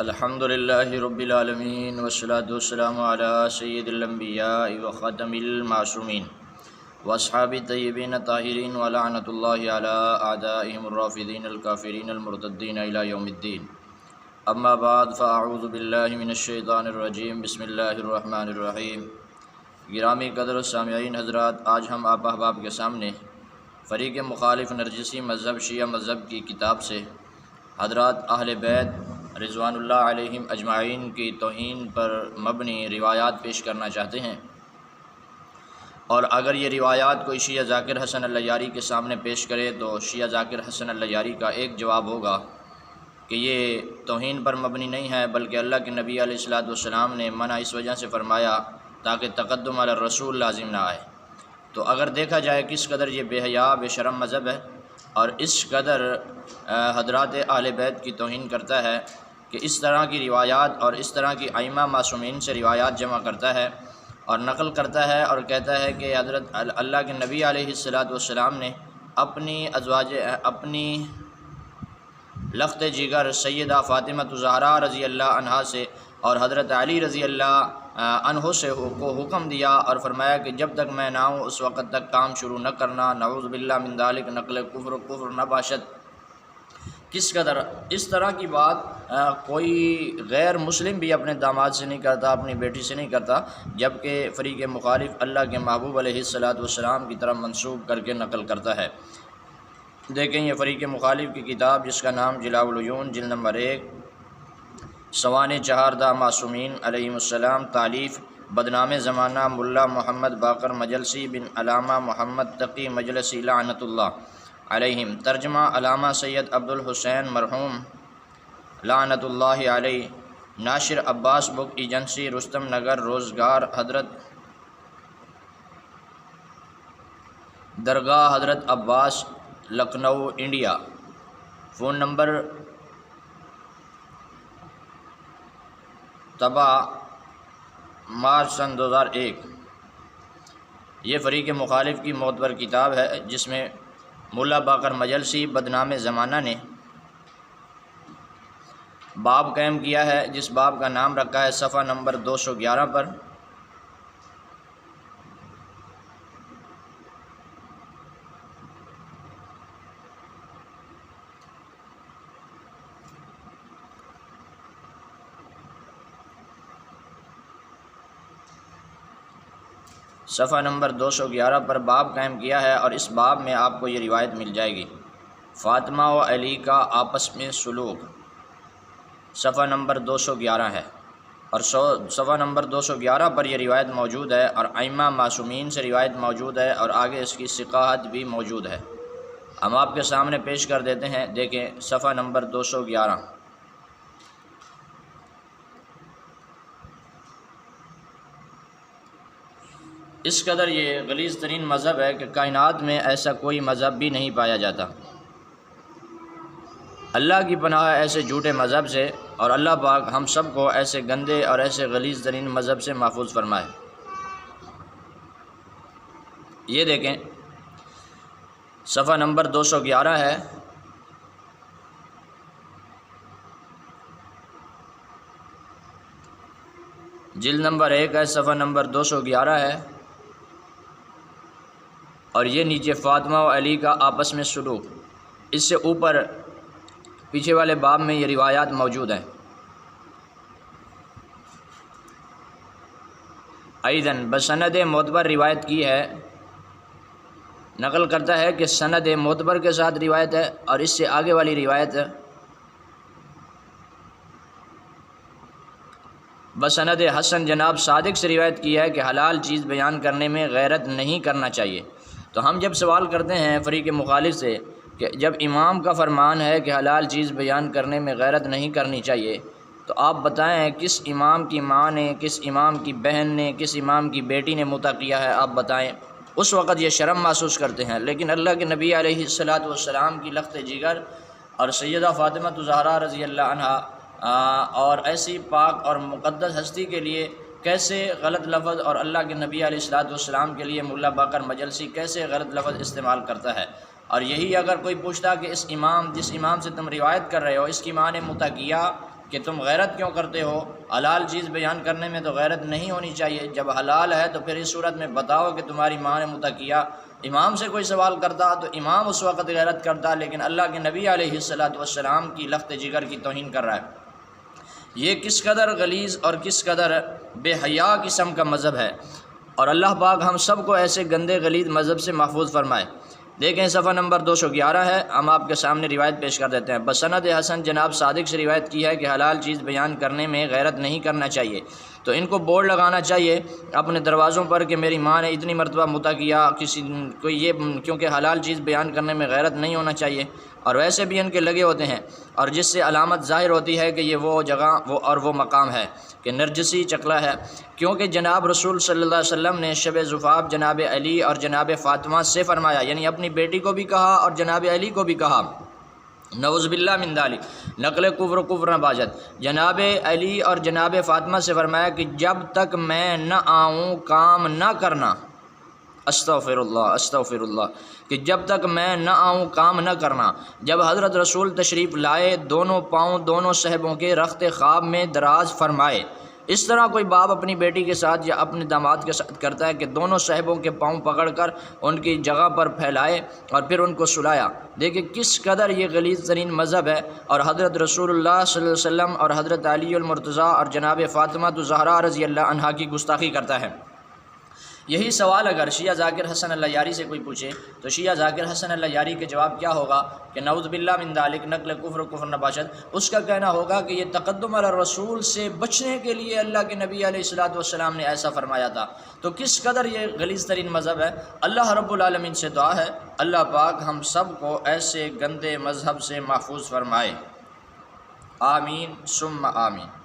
الحمد للہ رب العالمین والصلاة والسلام علی سید الانبیاء وخاتم المعصومین واصحاب الطیبین الطاہرین ولعنۃ اللہ علی اعدائهم الرافضین الکافرین المرتدین الی یوم الدین. اما بعد فاعوذ باللہ من الشیطان الرجیم. بسم اللہ الرحمن الرحیم. گرامی قدر السامعین حضرات، آج ہم آپ احباب کے سامنے فریق مخالف نرجسی مذہب شیعہ مذہب کی کتاب سے حضرات اہل بیت رضوان اللہ علیہم اجمعین کی توہین پر مبنی روایات پیش کرنا چاہتے ہیں، اور اگر یہ روایات کوئی شیعہ ذاکر حسن اللیاری کے سامنے پیش کرے تو شیعہ ذاکر حسن اللیاری کا ایک جواب ہوگا کہ یہ توہین پر مبنی نہیں ہے، بلکہ اللہ کے نبی علیہ الصلوۃ والسلام نے منع اس وجہ سے فرمایا تاکہ تقدم علی الرسول لازم نہ آئے. تو اگر دیکھا جائے کس قدر یہ بے حیا بے شرم مذہب ہے اور اس قدر حضرات اہل بیت کی توہین کرتا ہے کہ اس طرح کی روایات اور اس طرح کی ائمہ معصومین سے روایات جمع کرتا ہے اور نقل کرتا ہے اور کہتا ہے کہ حضرت اللہ کے نبی علیہ الصلوۃ والسلام نے اپنی لخت جگر سیدہ فاطمہ الزہراء رضی اللہ عنہا سے اور حضرت علی رضی اللہ عنہ سے کو حکم دیا اور فرمایا کہ جب تک میں نہ آؤں اس وقت تک کام شروع نہ کرنا. نعوذ باللہ من ذالک نقل کفر نہ باشد. کس قدر اس طرح کی بات کوئی غیر مسلم بھی اپنے داماد سے نہیں کرتا، اپنی بیٹی سے نہیں کرتا، جبکہ فریق مخالف اللہ کے محبوب علیہ الصلوۃ والسلام کی طرف منسوب کر کے نقل کرتا ہے. دیکھیں یہ فریق مخالف کی کتاب جس کا نام جلاء العیون جلد نمبر 1 سوانح چہاردہ معصومین علیہم السلام، تالیف بدنام زمانہ ملا محمد باقر مجلسی بن علامہ محمد تقی مجلسی لعنت اللہ علیہم، ترجمہ علامہ سید عبد الحسین مرحوم لعنت اللہ علیہ، ناشر عباس بک ایجنسی رستم نگر روزگار حضرت درگاہ حضرت عباس لکھنؤ انڈیا. فون نمبر طبع مارچ سن 2001. یہ فریق مخالف کی معتبر کتاب ہے جس میں ملا باقر مجلسی بدنام زمانہ نے باب قائم کیا ہے، جس باب کا نام رکھا ہے صفحہ نمبر 211 پر. صفحہ نمبر 211 پر باب قائم کیا ہے، اور اس باب میں آپ کو یہ روایت مل جائے گی. فاطمہ و علی کا آپس میں سلوک صفحہ نمبر 211 ہے، اور صفحہ نمبر 211 پر یہ روایت موجود ہے، اور ائمہ معصومین سے روایت موجود ہے، اور آگے اس کی ثقاحت بھی موجود ہے. ہم آپ کے سامنے پیش کر دیتے ہیں. دیکھیں صفحہ نمبر 211. اس قدر یہ غلیظ ترین مذہب ہے کہ کائنات میں ایسا کوئی مذہب بھی نہیں پایا جاتا. اللہ کی پناہ ایسے جھوٹے مذہب سے، اور اللہ پاک ہم سب کو ایسے گندے اور ایسے غلیظ ترین مذہب سے محفوظ فرمائے. یہ دیکھیں صفحہ نمبر 211 ہے، جلد نمبر 1 ہے، صفحہ نمبر 211 ہے، اور یہ نیچے فاطمہ و علی کا آپس میں سلوک. اس سے اوپر پیچھے والے باب میں یہ روایات موجود ہیں. ایضاً بسند معتبر روایت کی ہے، نقل کرتا ہے کہ سند معتبر کے ساتھ روایت ہے، اور اس سے آگے والی روایت بسند حسن جناب صادق سے روایت کی ہے کہ حلال چیز بیان کرنے میں غیرت نہیں کرنا چاہیے. تو ہم جب سوال کرتے ہیں فریق مخالف سے کہ جب امام کا فرمان ہے کہ حلال چیز بیان کرنے میں غیرت نہیں کرنی چاہیے، تو آپ بتائیں کس امام کی ماں نے، کس امام کی بہن نے، کس امام کی بیٹی نے مطع کیا ہے؟ آپ بتائیں. اس وقت یہ شرم محسوس کرتے ہیں. لیکن اللہ کے نبی علیہ الصلوۃ والسلام کی لخت جگر اور سیدہ فاطمہ الزہراء رضی اللہ عنہا اور ایسی پاک اور مقدس ہستی کے لیے کیسے غلط لفظ، اور اللہ کے نبی علیہ الصلوۃ والسلام کے لیے ملا باقر مجلسی کیسے غلط لفظ استعمال کرتا ہے. اور یہی اگر کوئی پوچھتا کہ جس امام سے تم روایت کر رہے ہو اس کی ماں نے مطع کیا کہ تم غیرت کیوں کرتے ہو، حلال چیز بیان کرنے میں تو غیرت نہیں ہونی چاہیے، جب حلال ہے تو پھر اس صورت میں بتاؤ کہ تمہاری ماں نے متقیہ امام سے کوئی سوال کرتا تو امام اس وقت غیرت کرتا، لیکن اللہ کے نبی علیہ السلام کی لخت جگر کی توہین کر رہا ہے۔ یہ کس قدر غلیظ اور کس قدر بے حیا قسم کا مذہب ہے، اور اللہ پاک ہم سب کو ایسے گندے غلیظ مذہب سے محفوظ فرمائے۔ دیکھیں صفحہ نمبر 211 ہے، ہم آپ کے سامنے روایت پیش کر دیتے ہیں۔ بسند حسن جناب صادق سے روایت کی ہے کہ حلال چیز بیان کرنے میں غیرت نہیں کرنا چاہیے، تو ان کو بورڈ لگانا چاہیے اپنے دروازوں پر کہ میری ماں نے اتنی مرتبہ متا کیا، کسی کو یہ کیونکہ حلال چیز بیان کرنے میں غیرت نہیں ہونا چاہیے، اور ویسے بھی ان کے لگے ہوتے ہیں، اور جس سے علامت ظاہر ہوتی ہے کہ یہ وہ جگہ وہ مقام ہے کہ نرجسی چکلا ہے، کیونکہ جناب رسول صلی اللہ علیہ وسلم نے شب زفاف جناب علی اور جناب فاطمہ سے فرمایا، یعنی اپنی بیٹی کو بھی کہا اور جناب علی کو بھی کہا، نعوذ باللہ من ذالک، نقل کفر نہ باجت، جناب علی اور جناب فاطمہ سے فرمایا کہ جب تک میں نہ آؤں کام نہ کرنا، استغفر اللہ، کہ جب تک میں نہ آؤں کام نہ کرنا۔ جب حضرت رسول تشریف لائے دونوں پاؤں دونوں صحبوں کے رخت خواب میں دراز فرمائے۔ اس طرح کوئی باپ اپنی بیٹی کے ساتھ یا اپنے داماد کے ساتھ کرتا ہے کہ دونوں صحبوں کے پاؤں پکڑ کر ان کی جگہ پر پھیلائے اور پھر ان کو سلایا۔ دیکھیں کس قدر یہ غلیظ ترین مذہب ہے، اور حضرت رسول اللہ صلی اللہ علیہ وسلم اور حضرت علی المرتضیٰ اور جناب فاطمہ الزہرا رضی اللہ عنہا کی گستاخی کرتا ہے۔ یہی سوال اگر شیعہ ذاکر حسن اللہ یاری سے کوئی پوچھے تو شیعہ ذاکر حسن اللہ یاری کے جواب کیا ہوگا کہ نعوذ باللہ من ذالک، نقل کفر نباشت، اس کا کہنا ہوگا کہ یہ تقدم علی رسول سے بچنے کے لیے اللہ کے نبی علیہ السلام نے ایسا فرمایا تھا۔ تو کس قدر یہ غلیظ ترین مذہب ہے۔ اللہ رب العالمین سے دعا ہے اللہ پاک ہم سب کو ایسے گندے مذہب سے محفوظ فرمائے، آمین ثم آمین۔